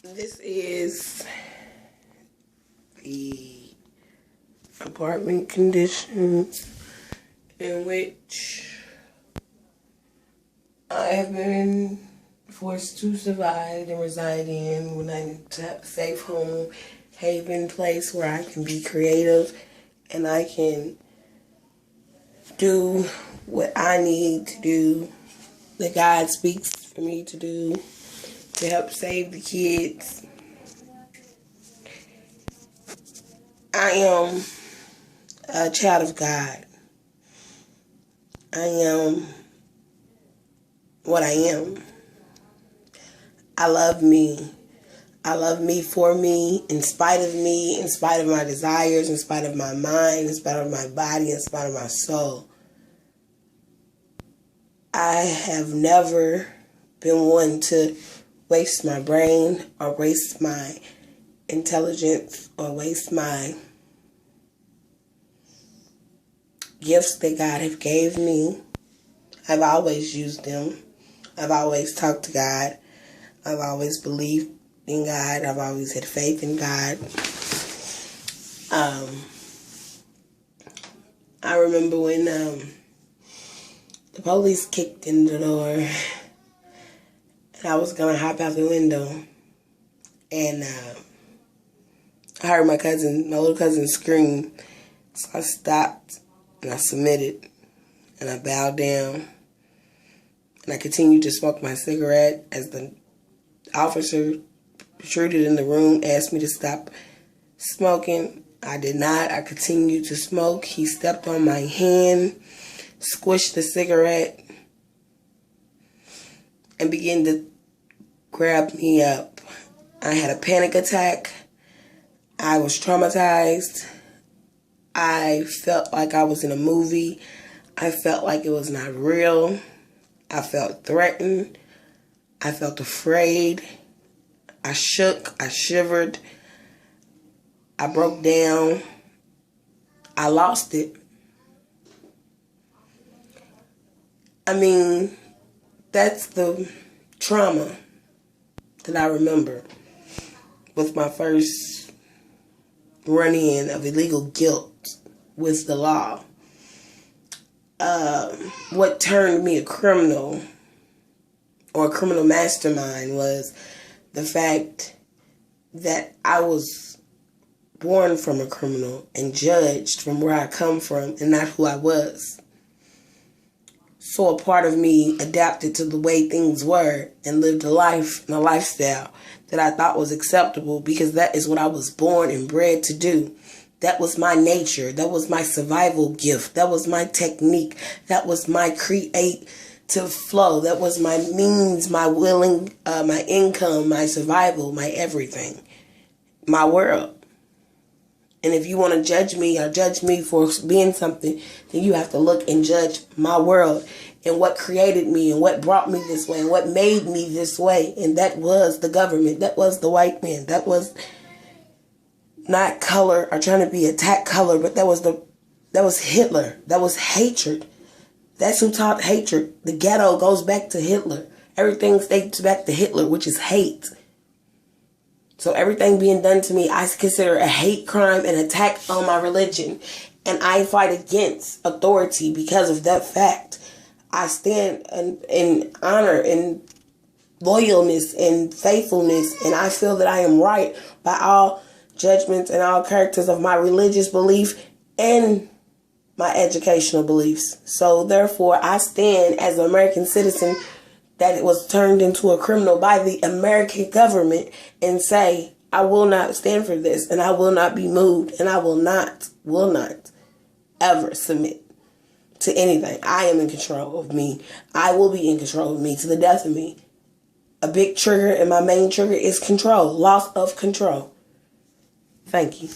This is the apartment conditions in which I have been forced to survive and reside in when I need to have a safe home, haven place where I can be creative and I can do what I need to do, that God speaks for me to do, to help save the kids. I am a child of God. I am what I am. I love me. I love me for me, in spite of me, in spite of my desires, in spite of my mind, in spite of my body, in spite of my soul. I have never been one to waste my brain or waste my intelligence or waste my gifts that God have gave me. I've always used them. I've always talked to God. I've always believed in God. I've always had faith in God. I remember when the police kicked in the door and I was going to hop out the window, and I heard my little cousin scream. So I stopped and I submitted and I bowed down and I continued to smoke my cigarette as the officer protruded in the room, asked me to stop smoking. I did not. I continued to smoke. He stepped on my hand, squished the cigarette, and began to grab me up. I had a panic attack. I was traumatized. I felt like I was in a movie. I felt like it was not real. I felt threatened. I felt afraid. I shook. I shivered. I broke down. I lost it. I mean, that's the trauma that I remember with my first run-in of illegal guilt with the law. What turned me a criminal or a criminal mastermind was the fact that I was born from a criminal and judged from where I come from and not who I was. So a part of me adapted to the way things were and lived a life and a lifestyle that I thought was acceptable because that is what I was born and bred to do. That was my nature. That was my survival gift. That was my technique. That was my creative flow. That was my means, my willing, my income, my survival, my everything, my world. And if you want to judge me or judge me for being something, then you have to look and judge my world and what created me and what brought me this way and what made me this way. And that was the government. That was the white man. That was not color or trying to be attack color, but that was Hitler. That was hatred. That's who taught hatred. The ghetto goes back to Hitler. Everything dates back to Hitler, which is hate. So everything being done to me, I consider a hate crime, an attack on my religion. And I fight against authority because of that fact. I stand in honor and loyalness and faithfulness. And I feel that I am right by all judgments and all characters of my religious belief and my educational beliefs. So therefore, I stand as an American citizen that it was turned into a criminal by the American government and say, I will not stand for this and I will not be moved and I will not ever submit to anything. I am in control of me. I will be in control of me to the death of me. A big trigger and my main trigger is control, loss of control. Thank you.